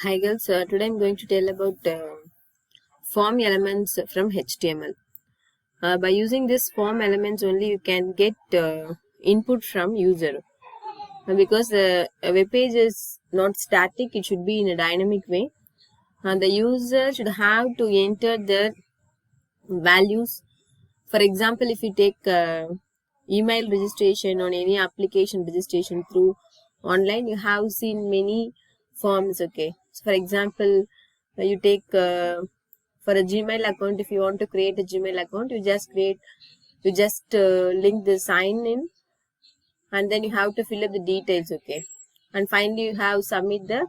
Hi girls, today I'm going to tell about form elements from HTML. By using this form elements only you can get input from user. Because a web page is not static, it should be in a dynamic way. The user should have to enter their values. For example, if you take email registration on any application registration through online, you have seen many forms. Okay, so for example, you take for a Gmail account, if you want to create a Gmail account, you just link the sign in, and then you have to fill up the details. Okay, and finally you have submit the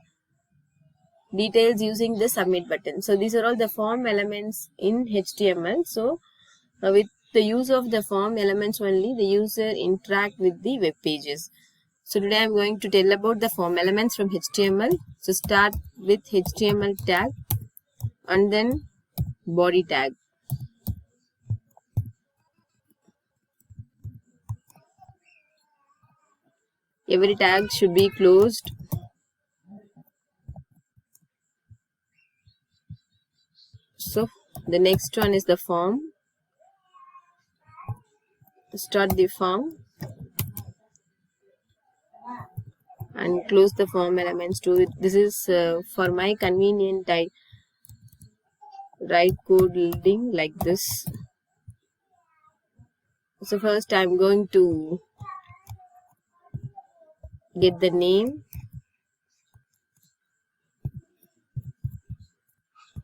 details using the submit button. So these are all the form elements in HTML. So with the use of the form elements only, the user interact with the web pages. So today I am going to tell about the form elements from HTML. So start with HTML tag and then body tag. Every tag should be closed. So the next one is the form. Start the form and close the form elements too. This is for my convenient. I write code leading like this. So first I'm going to get the name,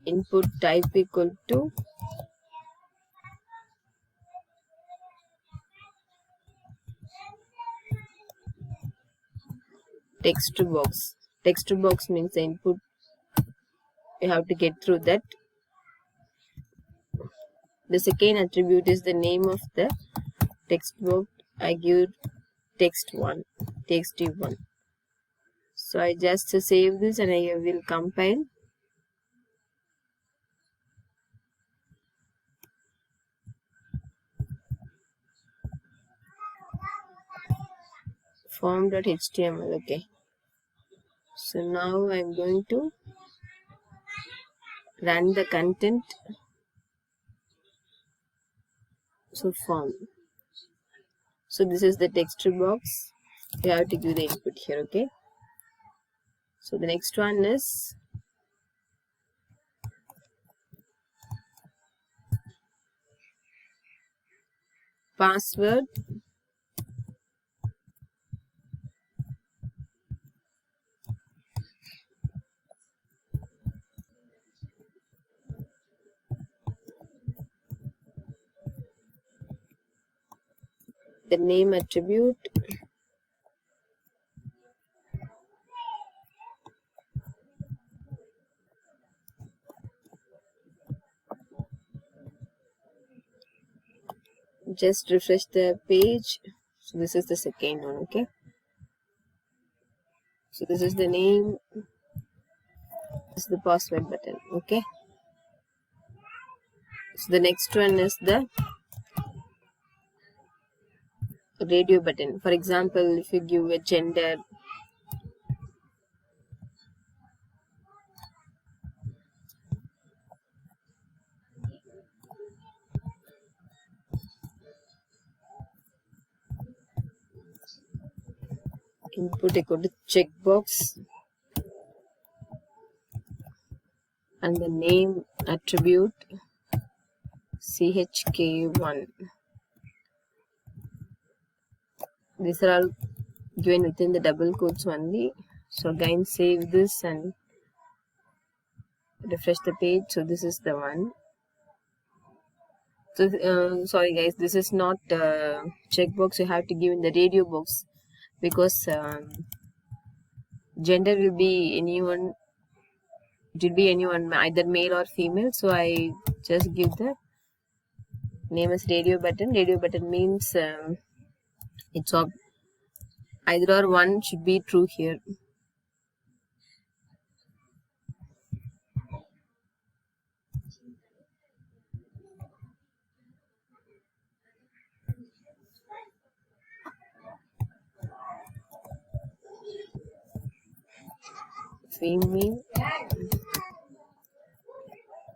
input type equal to text box. Text box means the input, you have to get through that. The second attribute is the name of the text box. I give text1, text1. So I just save this and I will compile. Form.html. Okay. So now I'm going to run the content. So form. So this is the text box. You have to give the input here. Okay. So the next one is password. The name attribute. Just refresh the page. So this is the second one. Okay. So this is the name. This is the password button. Okay. So the next one is the radio button. For example, if you give a gender, input equal to checkbox, and the name attribute chk1. These are all given within the double quotes only. So again save this and refresh the page. So this is the one. So sorry guys, this is not checkbox. You have to give in the radio box, because gender will be anyone. It will be anyone, either male or female. So I just give the name as radio button. Radio button means it's either or one should be true here. female,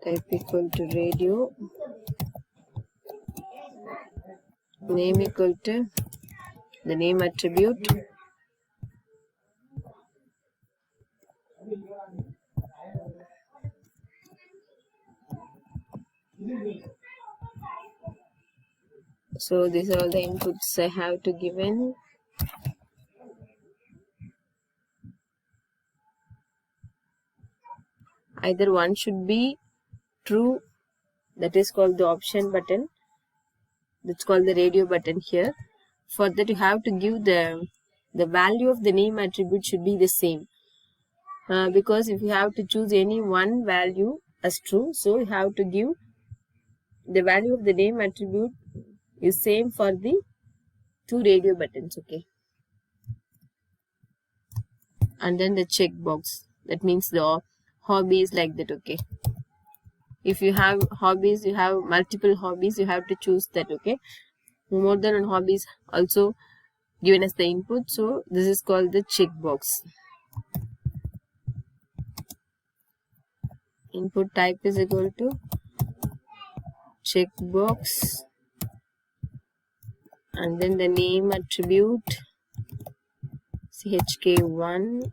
type equal to radio, name equal to the name attribute, so these are all the inputs I have to give in. Either one should be true, that is called the option button, that's called the radio button here. For that you have to give the value of the name attribute should be the same, because if you have to choose any one value as true, so you have to give the value of the name attribute is same for the two radio buttons. Okay, and then the checkbox, that means the hobby is like that. Okay, if you have hobbies, you have multiple hobbies, you have to choose that. Okay, more than one hobbies also given as the input, so this is called the checkbox. Input type is equal to checkbox, and then the name attribute chk1,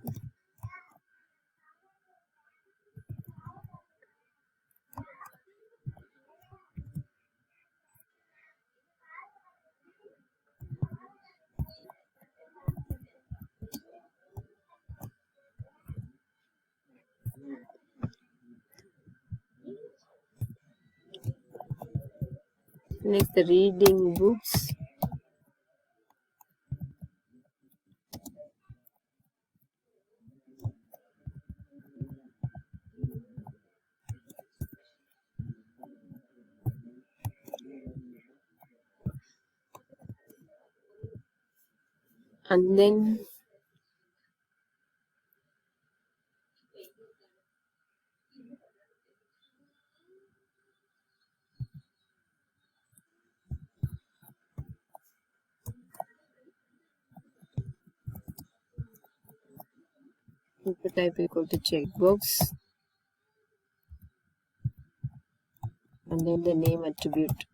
next the reading books, and then input type equal to checkbox, and then the name attribute.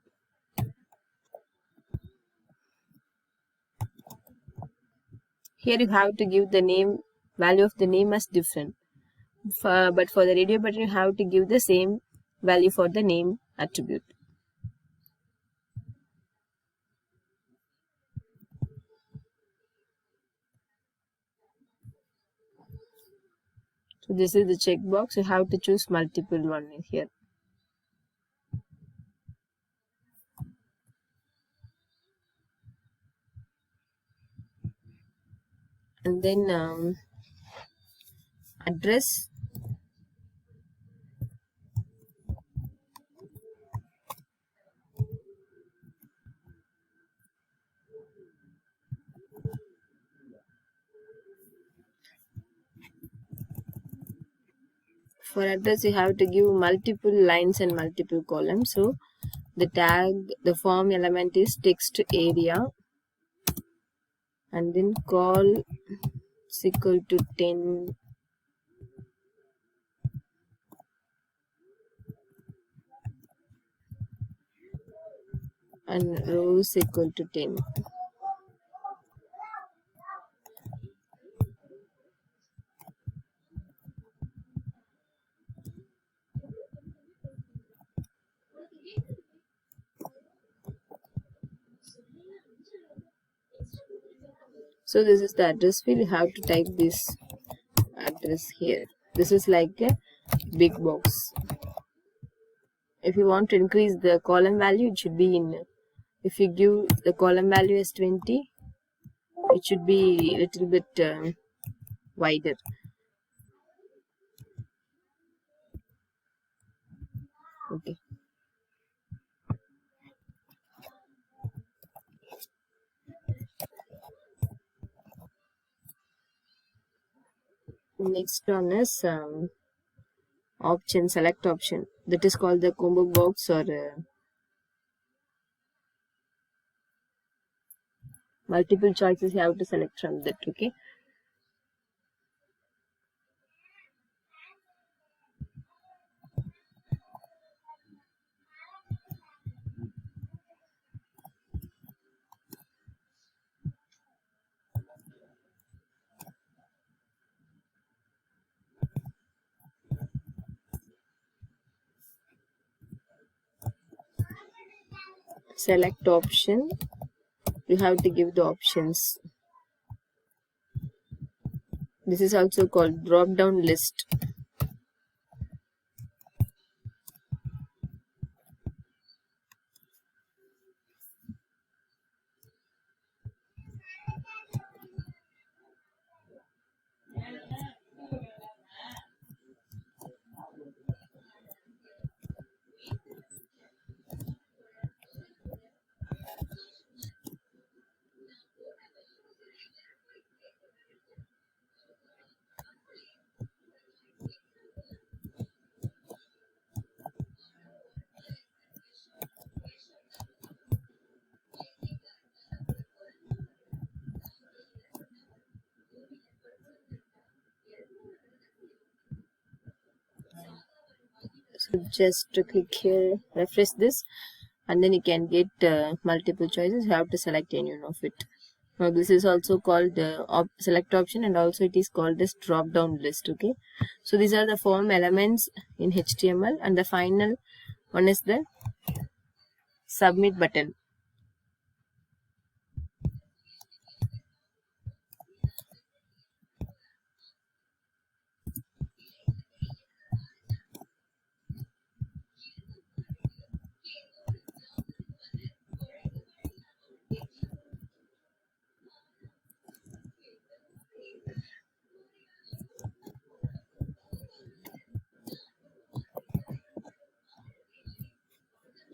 Here you have to give the name value of the name as different, but for the radio button you have to give the same value for the name attribute. So this is the checkbox, you have to choose multiple one here. And then address, for address you have to give multiple lines and multiple columns, so the tag, the form element is text area, and then call is equal to 10, and rows equal to 10. So this is the address field, you have to type this address here. This is like a big box. If you want to increase the column value, it should be in, if you give the column value as 20, it should be a little bit wider. Okay. Next one is option, select option, that is called the combo box, or multiple choices you have to select from that. Okay, select option, you have to give the options. This is also called drop down list. So just click here, refresh this, and then you can get multiple choices. You have to select any one of it. Now this is also called select option, and also it is called this drop down list. Okay, so these are the form elements in HTML, and the final one is the submit button.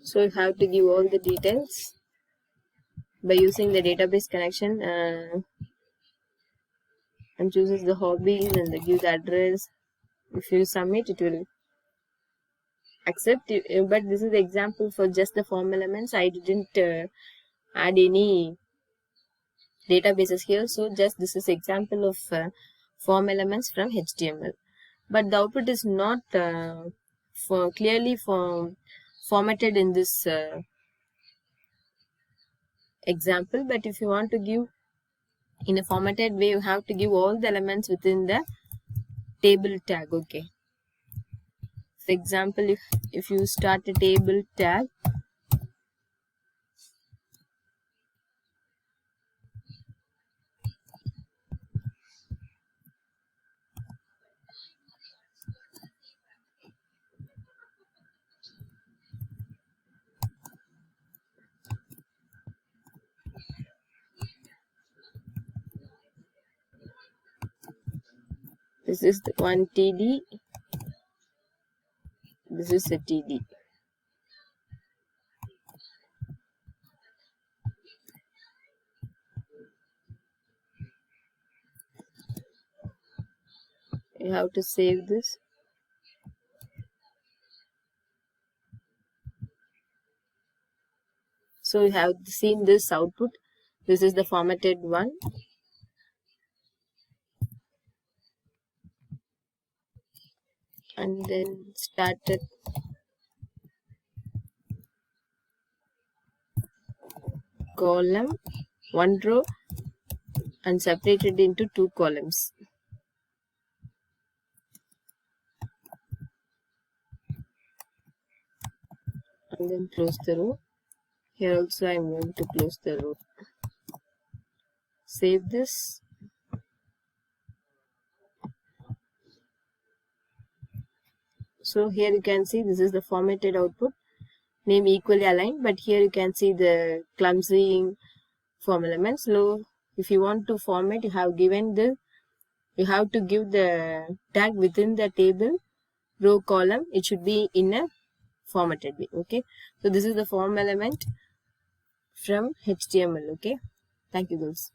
So you have to give all the details by using the database connection, and chooses the hobbies and the give the address. If you submit, it will accept it. But this is the example for just the form elements. I didn't add any databases here, so just this is example of form elements from HTML. But the output is not clearly formatted in this example. But if you want to give in a formatted way, you have to give all the elements within the table tag. Okay, for example, if you start a table tag, this is the one TD, this is a TD. You have to save this. So you have seen this output. This is the formatted one. And then started column, one row, and separated into two columns. And then close the row. Here also I am going to close the row. Save this. So here you can see this is the formatted output. Name equally aligned, but here you can see the clumsy form elements. So if you want to format, you have to give the tag within the table, row, column. It should be in a formatted way. Okay, so this is the form element from HTML. Okay, thank you girls.